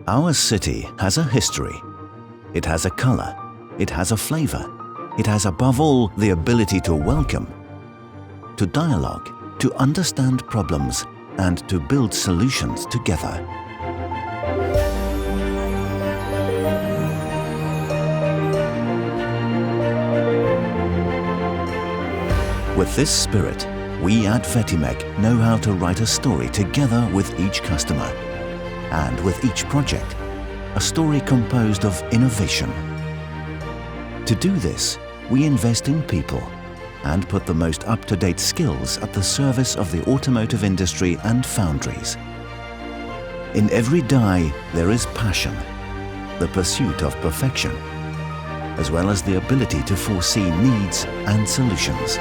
Our city has a history. It has a color. It has a flavor. It has above all the ability to welcome, to dialogue, to understand problems, and to build solutions together. With this spirit, we at Vetimec know how to write a story together with each customer, and with each project, a story composed of innovation. To do this, we invest in people and put the most up-to-date skills at the service of the automotive industry and foundries. In every die, there is passion, the pursuit of perfection, as well as the ability to foresee needs and solutions.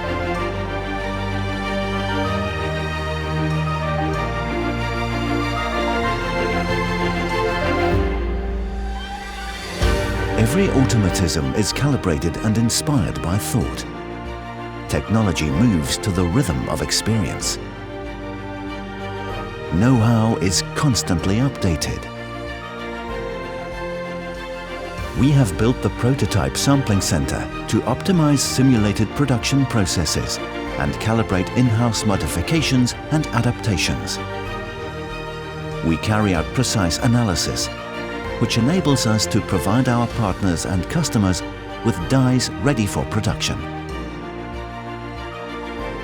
Every automatism is calibrated and inspired by thought. Technology moves to the rhythm of experience. Know-how is constantly updated. We have built the prototype sampling center to optimize simulated production processes and calibrate in-house modifications and adaptations. We carry out precise analysis, which enables us to provide our partners and customers with dies ready for production.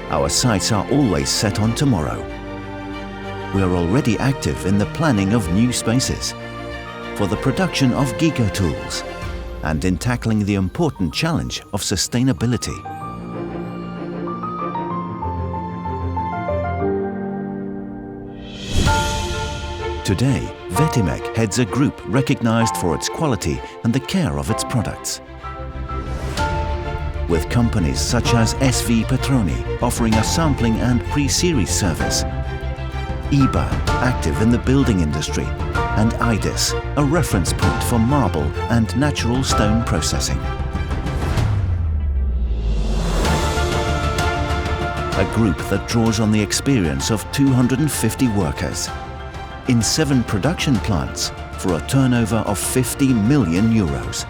Our sights are always set on tomorrow. We are already active in the planning of new spaces, for the production of giga tools, and in tackling the important challenge of sustainability. Today, Vetimec heads a group recognized for its quality and the care of its products. With companies such as SV Petroni offering a sampling and pre-series service, IBA, active in the building industry, and IDIS, a reference point for marble and natural stone processing. A group that draws on the experience of 250 workers in 7 production plants for a turnover of 50 million euros.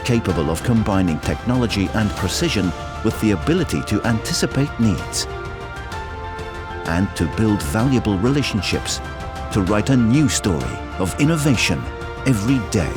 Capable of combining technology and precision with the ability to anticipate needs and to build valuable relationships to write a new story of innovation every day.